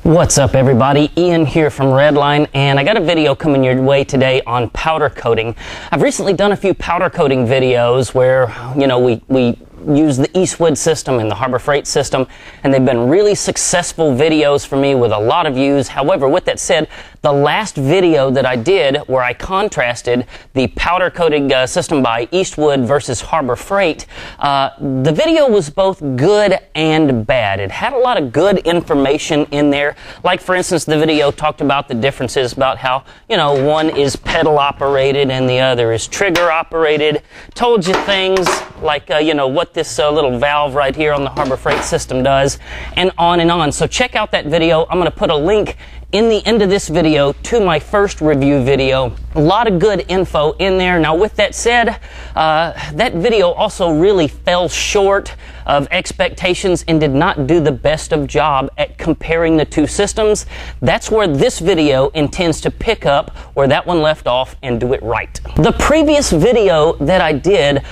What's up everybody, Ian here from Redline, and I got a video coming your way today on powder coating. I've recently done a few powder coating videos where, we use the Eastwood system and the Harbor Freight system, and they've been really successful videos for me with a lot of views. However, with that said, the last video that I did where I contrasted the powder coating system by Eastwood versus Harbor Freight, the video was both good and bad. It had a lot of good information in there. Like, for instance, the video talked about the differences about how, one is pedal operated and the other is trigger operated. Told you things like, what this little valve right here on the Harbor Freight system does, and on and on. So check out that video. I'm going to put a link in the end of this video to my first review video. A lot of good info in there. Now, with that said, that video also really fell short of expectations and did not do the best of job at comparing the two systems. That's where this video intends to pick up where that one left off and do it right. The previous video that I did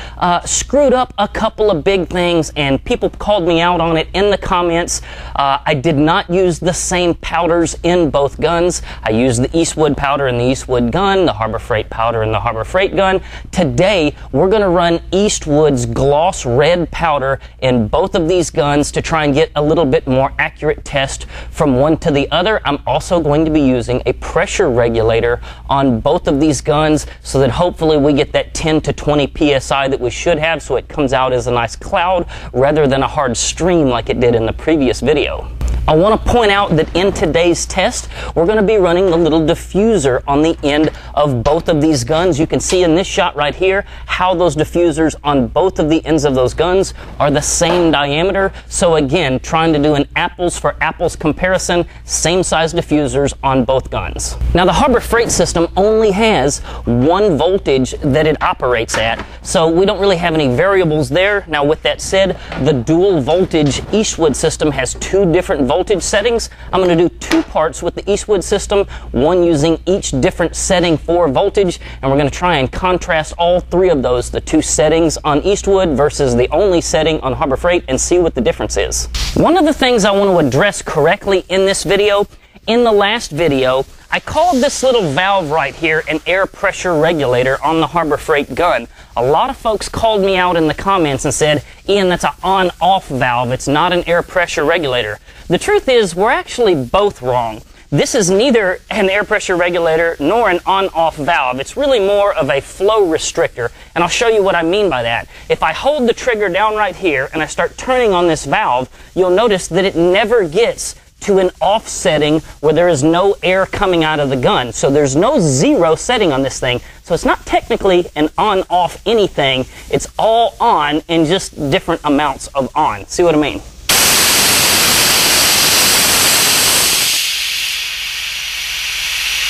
screwed up a couple of big things, and people called me out on it in the comments. I did not use the same powders in both guns. I used the Eastwood powder in the Eastwood gun, the Harbor Freight powder in the Harbor Freight gun. Today, we're going to run Eastwood's gloss red powder in both of these guns to try and get a little bit more accurate test from one to the other. I'm also going to be using a pressure regulator on both of these guns so that hopefully we get that 10 to 20 psi that we should have, so it comes out as a nice cloud rather than a hard stream like it did in the previous video. I want to point out that in today's test, we're going to be running the little diffuser on the end of both of these guns. You can see in this shot right here how those diffusers on both of the ends of those guns are the same diameter. So again, trying to do an apples for apples comparison, same size diffusers on both guns. Now, the Harbor Freight system only has one voltage that it operates at, so we don't really have any variables there. Now, with that said, the dual voltage Eastwood system has two different voltage settings. I'm going to do two parts with the Eastwood system, one using each different setting for voltage, and we're going to try and contrast all three of those, the two settings on Eastwood versus the only setting on Harbor Freight, and see what the difference is. One of the things I want to address correctly in this video, in the last video, I called this little valve right here an air pressure regulator on the Harbor Freight gun. A lot of folks called me out in the comments and said, Ian, that's an on-off valve. It's not an air pressure regulator. The truth is, we're actually both wrong. This is neither an air pressure regulator nor an on-off valve. It's really more of a flow restrictor, and I'll show you what I mean by that. If I hold the trigger down right here and I start turning on this valve, you'll notice that it never gets to an off setting where there is no air coming out of the gun. So there's no zero setting on this thing. So it's not technically an on-off anything. It's all on in just different amounts of on. See what I mean?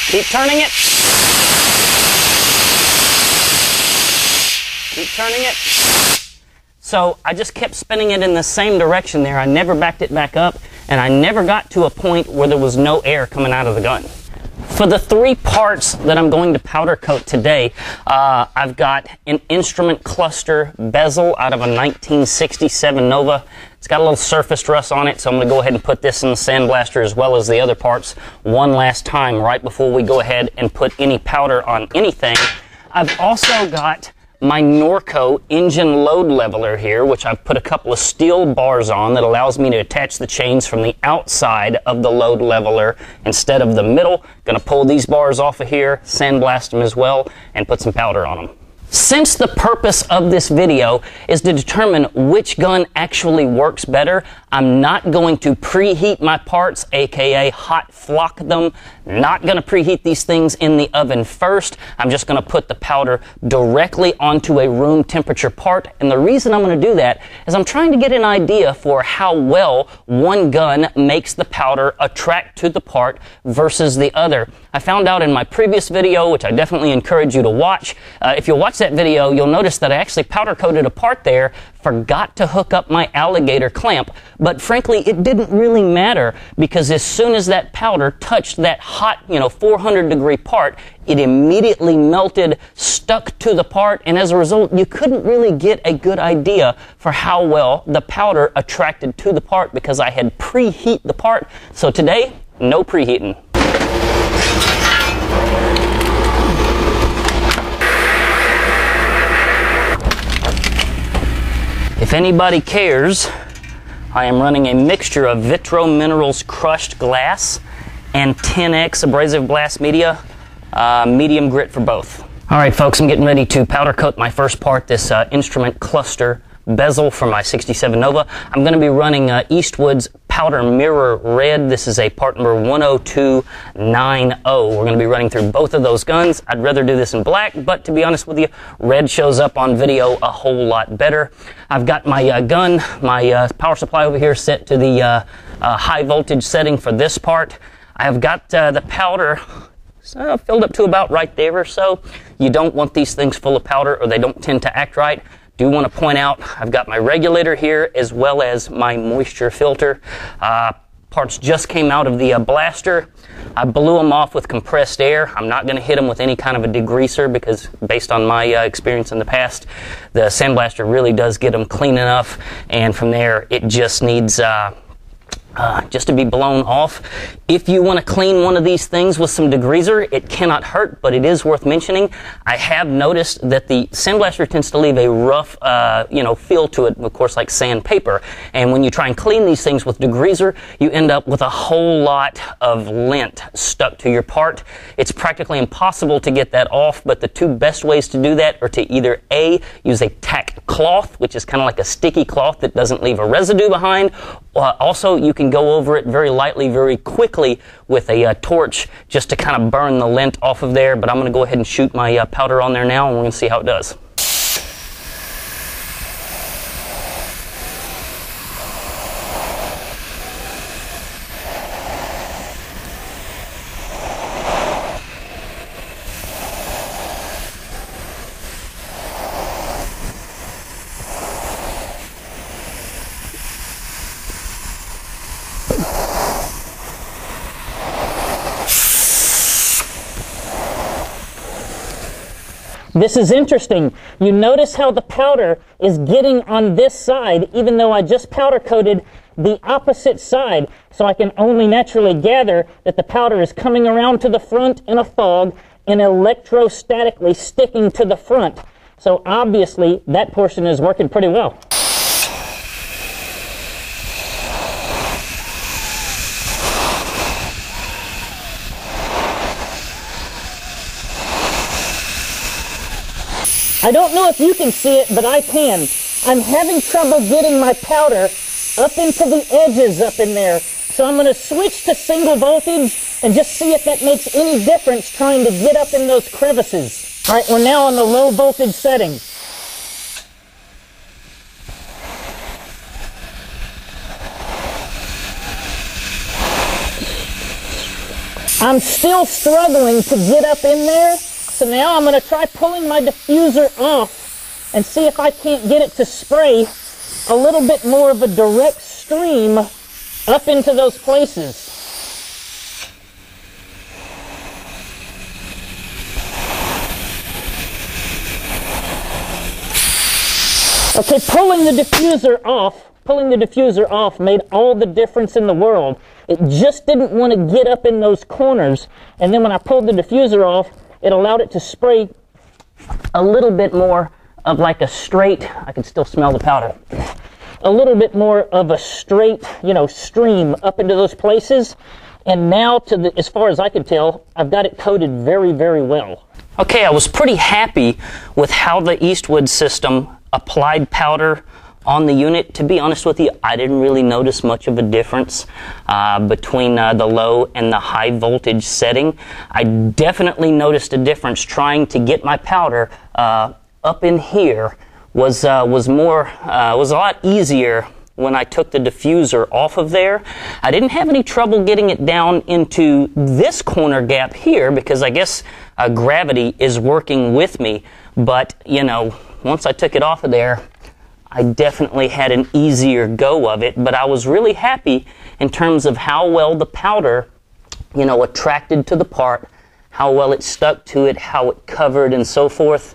Keep turning it. Keep turning it. So I just kept spinning it in the same direction there. I never backed it back up, and I never got to a point where there was no air coming out of the gun. For the three parts that I'm going to powder coat today, I've got an instrument cluster bezel out of a 1967 Nova. It's got a little surface rust on it, so I'm going to go ahead and put this in the sandblaster as well as the other parts one last time right before we go ahead and put any powder on anything. I've also got my Norco engine load leveler here, which I've put a couple of steel bars on that allows me to attach the chains from the outside of the load leveler instead of the middle. Gonna pull these bars off of here, sandblast them as well, and put some powder on them. Since the purpose of this video is to determine which gun actually works better, I'm not going to preheat my parts, aka hot flock them. Not going to preheat these things in the oven first. I'm just going to put the powder directly onto a room temperature part. And the reason I'm going to do that is I'm trying to get an idea for how well one gun makes the powder attract to the part versus the other. I found out in my previous video, which I definitely encourage you to watch. If you'll watch that video, you'll notice that I actually powder coated a part there, forgot to hook up my alligator clamp, but frankly it didn't really matter because as soon as that powder touched that hot 400 degree part, it immediately melted, stuck to the part, and as a result you couldn't really get a good idea for how well the powder attracted to the part because I had preheat the part. So today no preheating. If anybody cares, I am running a mixture of Vitro Minerals crushed glass and 10X abrasive blast media, medium grit for both. All right, folks, I'm getting ready to powder coat my first part, this instrument cluster bezel for my 67 Nova. I'm going to be running Eastwood's Powder Mirror Red. This is a part number 10290. We're going to be running through both of those guns. I'd rather do this in black, but to be honest with you, red shows up on video a whole lot better. I've got my gun, my power supply over here set to the high voltage setting for this part. I have got the powder filled up to about right there or so. You don't want these things full of powder or they don't tend to act right. Do want to point out I've got my regulator here as well as my moisture filter. Parts just came out of the blaster. I blew them off with compressed air. I'm not going to hit them with any kind of a degreaser because based on my experience in the past, the sandblaster really does get them clean enough, and from there it just needs just to be blown off. If you want to clean one of these things with some degreaser, it cannot hurt, but it is worth mentioning. I have noticed that the sandblaster tends to leave a rough, feel to it, of course, like sandpaper. And when you try and clean these things with degreaser, you end up with a whole lot of lint stuck to your part. It's practically impossible to get that off, but the two best ways to do that are to either A, use a tack cloth, which is kind of like a sticky cloth that doesn't leave a residue behind. Also, you can go over it very lightly, very quickly with a torch just to kind of burn the lint off of there. But I'm going to go ahead and shoot my powder on there now, and we're going to see how it does. This is interesting. You notice how the powder is getting on this side, even though I just powder coated the opposite side. So I can only naturally gather that the powder is coming around to the front in a fog and electrostatically sticking to the front. So obviously that portion is working pretty well. I don't know if you can see it, but I can. I'm having trouble getting my powder up into the edges up in there. So I'm going to switch to single voltage and just see if that makes any difference trying to get up in those crevices. All right, we're now on the low voltage setting. I'm still struggling to get up in there. So now I'm going to try pulling my diffuser off and see if I can't get it to spray a little bit more of a direct stream up into those places. Okay, pulling the diffuser off made all the difference in the world. It just didn't want to get up in those corners, and then when I pulled the diffuser off, it allowed it to spray a little bit more of like a straight, I can still smell the powder, a little bit more of a straight, stream up into those places. And now, as far as I can tell, I've got it coated very, very well. Okay, I was pretty happy with how the Eastwood system applied powder on the unit. To be honest with you, I didn't really notice much of a difference between the low and the high voltage setting. I definitely noticed a difference trying to get my powder up in here was a lot easier when I took the diffuser off of there. I didn't have any trouble getting it down into this corner gap here because I guess gravity is working with me. But, once I took it off of there, I definitely had an easier go of it, but I was really happy in terms of how well the powder, attracted to the part, how well it stuck to it, how it covered and so forth.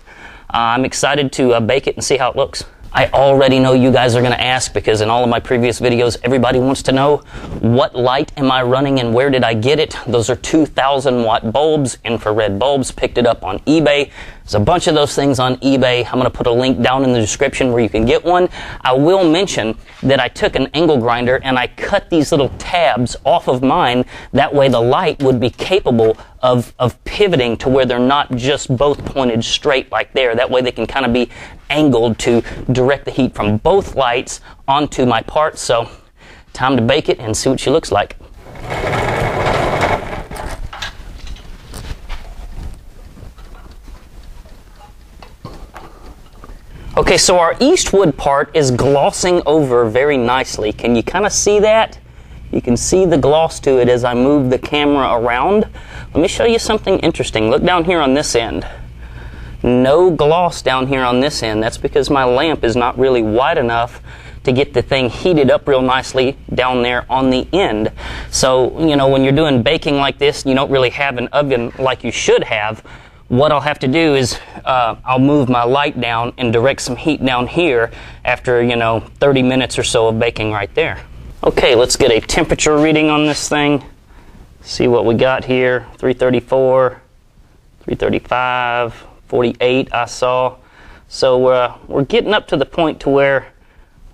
I'm excited to bake it and see how it looks. I already know you guys are going to ask, because in all of my previous videos, everybody wants to know, what light am I running and where did I get it? Those are 2,000 watt bulbs, infrared bulbs. Picked it up on eBay. There's a bunch of those things on eBay. I'm going to put a link down in the description where you can get one. I will mention that I took an angle grinder and I cut these little tabs off of mine. That way the light would be capable of pivoting to where they're not just both pointed straight like there. That way they can kind of be angled to direct the heat from both lights onto my part. So time to bake it and see what she looks like. Okay, so our Eastwood part is glossing over very nicely. Can you kind of see that? You can see the gloss to it as I move the camera around. Let me show you something interesting. Look down here on this end. No gloss down here on this end. That's because my lamp is not really wide enough to get the thing heated up real nicely down there on the end. So, you know, when you're doing baking like this, you don't really have an oven like you should have. What I'll have to do is I'll move my light down and direct some heat down here after, 30 minutes or so of baking right there. Okay, let's get a temperature reading on this thing. See what we got here. 334, 335, 48 I saw. So we're getting up to the point to where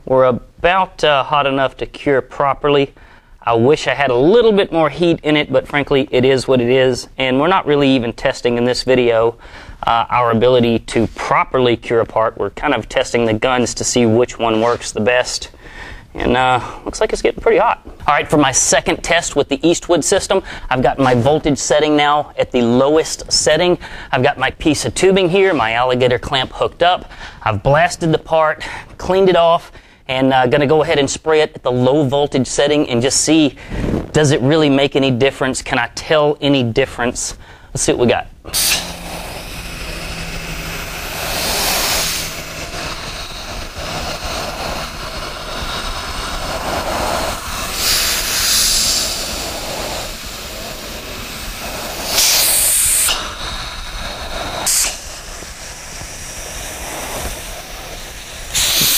we're about hot enough to cure properly. I wish I had a little bit more heat in it, but frankly, it is what it is. And we're not really even testing in this video our ability to properly cure a part. We're kind of testing the guns to see which one works the best. And looks like it's getting pretty hot. All right, for my second test with the Eastwood system, I've got my voltage setting now at the lowest setting. I've got my piece of tubing here, my alligator clamp hooked up. I've blasted the part, cleaned it off, and going to go ahead and spray it at the low voltage setting and just see, does it really make any difference? Can I tell any difference? Let's see what we got.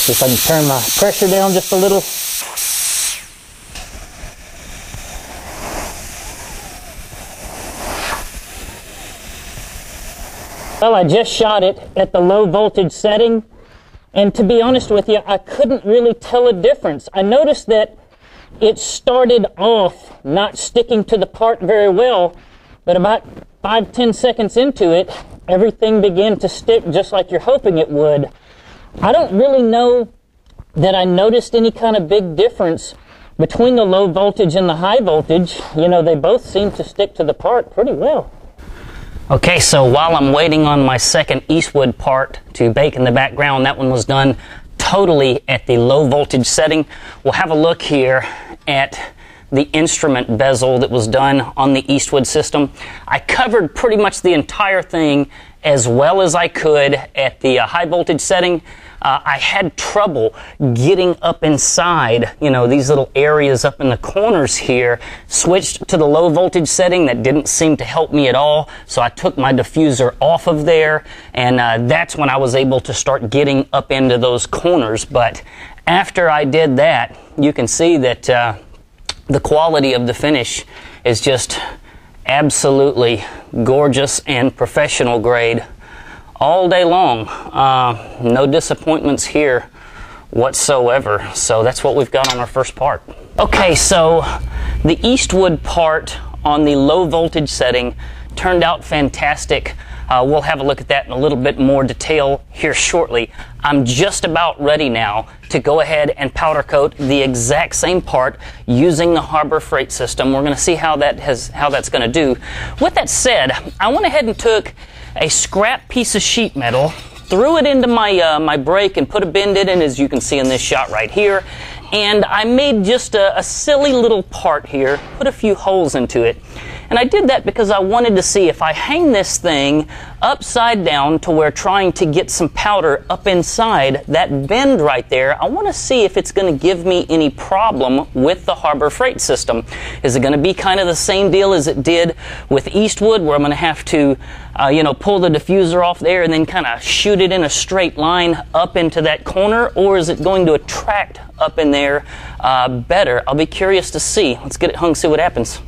See if I can turn my pressure down just a little. Well, I just shot it at the low voltage setting, and to be honest with you, I couldn't really tell a difference. I noticed that it started off not sticking to the part very well, but about 5-10 seconds into it, everything began to stick just like you're hoping it would. I don't really know that I noticed any kind of big difference between the low voltage and the high voltage. They both seem to stick to the part pretty well. Okay, so while I'm waiting on my second Eastwood part to bake in the background, that one was done totally at the low voltage setting. We'll have a look here at the instrument bezel that was done on the Eastwood system. I covered pretty much the entire thing as well as I could at the high voltage setting. I had trouble getting up inside, these little areas up in the corners here. Switched to the low voltage setting. That didn't seem to help me at all. So I took my diffuser off of there, and that's when I was able to start getting up into those corners. But after I did that, you can see that the quality of the finish is just absolutely gorgeous and professional grade all day long. No disappointments here whatsoever. So that's what we've got on our first part. Okay, so the Eastwood part on the low voltage setting turned out fantastic. We'll have a look at that in a little bit more detail here shortly. I'm just about ready now to go ahead and powder coat the exact same part using the Harbor Freight system. We're going to see how that's going to do. With that said, I went ahead and took a scrap piece of sheet metal, threw it into my brake and put a bend in it, as you can see in this shot right here. And I made just a silly little part here, put a few holes into it. And I did that because I wanted to see if I hang this thing upside down to where trying to get some powder up inside that bend right there, I want to see if it's going to give me any problem with the Harbor Freight system. Is it going to be kind of the same deal as it did with Eastwood, where I'm going to have to pull the diffuser off there and then kind of shoot it in a straight line up into that corner, or is it going to attract up in there better? I'll be curious to see. Let's get it hung, see what happens.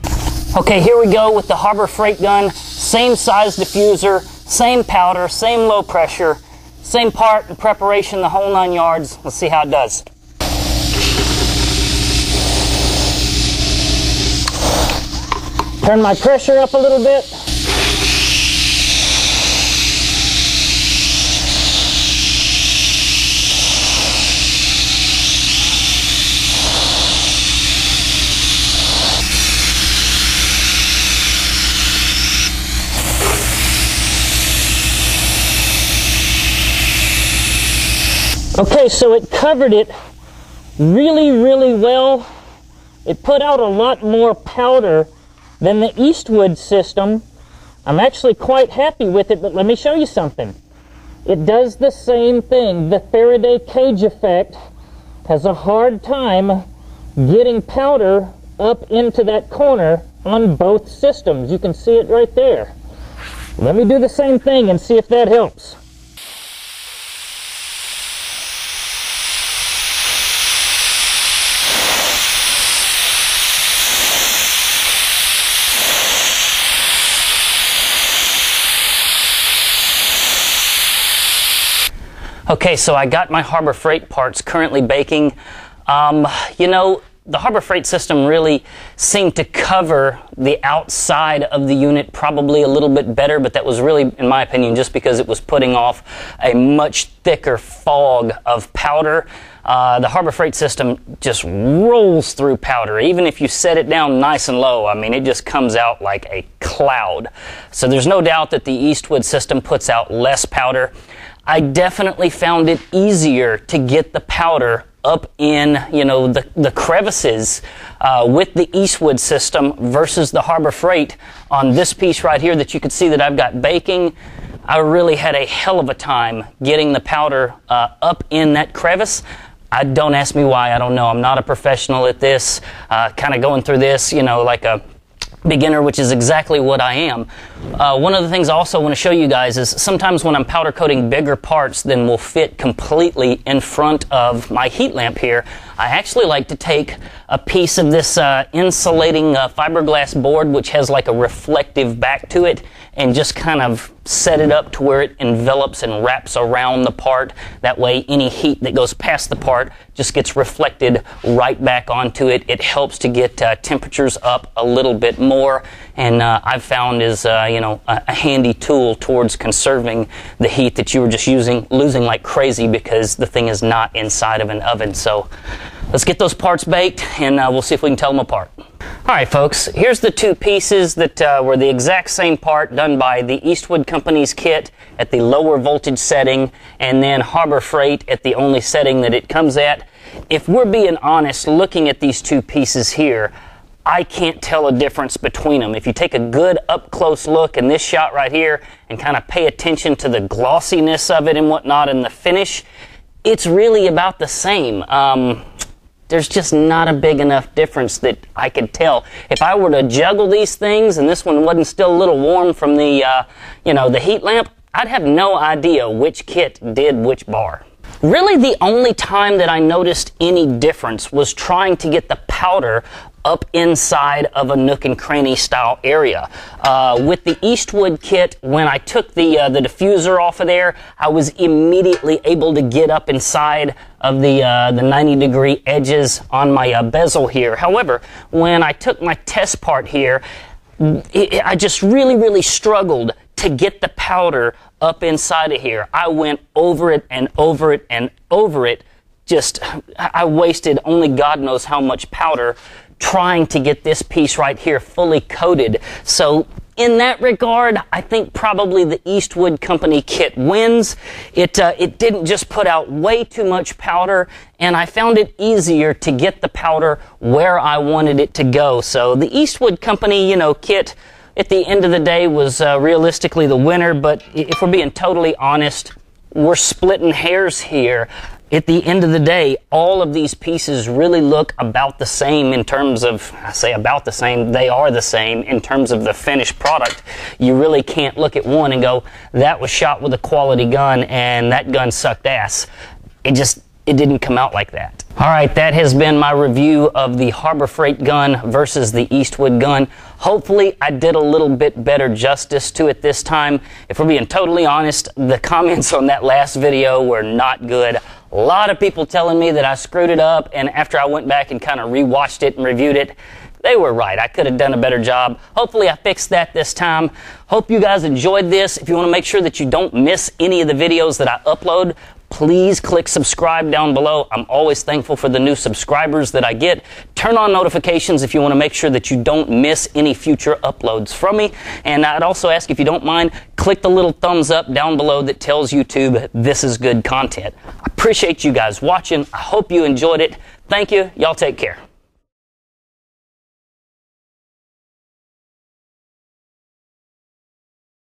Okay, here we go with the Harbor Freight gun. Same size diffuser, same powder, same low pressure, same part and preparation, the whole 9 yards. Let's see how it does. Turn my pressure up a little bit. Okay, so it covered it really, really well. It put out a lot more powder than the Eastwood system. I'm actually quite happy with it, but let me show you something. It does the same thing. The Faraday cage effect has a hard time getting powder up into that corner on both systems. You can see it right there. Let me do the same thing and see if that helps. Okay, so I got my Harbor Freight parts currently baking. The Harbor Freight system really seemed to cover the outside of the unit probably a little bit better, but that was really, in my opinion, just because it was putting off a much thicker fog of powder. The Harbor Freight system just rolls through powder. Even if you set it down nice and low, I mean, it just comes out like a cloud. So there's no doubt that the Eastwood system puts out less powder. I definitely found it easier to get the powder up in, the crevices with the Eastwood system versus the Harbor Freight. On this piece right here that you can see that I've got baking, I really had a hell of a time getting the powder up in that crevice. Don't ask me why, I don't know. I'm not a professional at this, kind of going through this, like a beginner, which is exactly what I am. One of the things I also want to show you guys is sometimes when I'm powder coating bigger parts than will fit completely in front of my heat lamp here, I actually like to take a piece of this insulating fiberglass board, which has like a reflective back to it, and just kind of set it up to where it envelops and wraps around the part. That way any heat that goes past the part just gets reflected right back onto it. It helps to get temperatures up a little bit more, and I've found is a handy tool towards conserving the heat that you were just losing like crazy because the thing is not inside of an oven. So let's get those parts baked and we'll see if we can tell them apart. Alright folks, here's the two pieces that were the exact same part done by the Eastwood Company's kit at the lower voltage setting, and then Harbor Freight at the only setting that it comes at. If we're being honest, looking at these two pieces here, I can't tell a difference between them. If you take a good up-close look in this shot right here and kind of pay attention to the glossiness of it and whatnot and the finish, it's really about the same. There's just not a big enough difference that I could tell. If I were to juggle these things and this one wasn't still a little warm from the, the heat lamp, I'd have no idea which kit did which bar. Really, the only time that I noticed any difference was trying to get the powder up inside of a nook and cranny style area. With the Eastwood kit, when I took the diffuser off of there, I was immediately able to get up inside of the 90-degree edges on my bezel here. However, when I took my test part here, I just really struggled to get the powder up inside of here. I went over it and over it and over it. I wasted only God knows how much powder trying to get this piece right here fully coated. So in that regard, I think probably the Eastwood Company kit wins. It didn't just put out way too much powder, and I found it easier to get the powder where I wanted it to go. So the Eastwood Company, kit at the end of the day was realistically the winner, but if we're being totally honest, we're splitting hairs here. At the end of the day, all of these pieces really look about the same in terms of, I say about the same, they are the same in terms of the finished product. You really can't look at one and go, that was shot with a quality gun and that gun sucked ass. It didn't come out like that. All right, that has been my review of the Harbor Freight gun versus the Eastwood gun. Hopefully, I did a little bit better justice to it this time. If we're being totally honest, the comments on that last video were not good. A lot of people telling me that I screwed it up, and after I went back and kind of rewatched it and reviewed it, they were right. I could have done a better job. Hopefully I fixed that this time. Hope you guys enjoyed this. If you want to make sure that you don't miss any of the videos that I upload, please click subscribe down below. I'm always thankful for the new subscribers that I get. Turn on notifications if you want to make sure that you don't miss any future uploads from me. And I'd also ask, if you don't mind, click the little thumbs up down below that tells YouTube this is good content. I appreciate you guys watching. I hope you enjoyed it. Thank you. Y'all take care.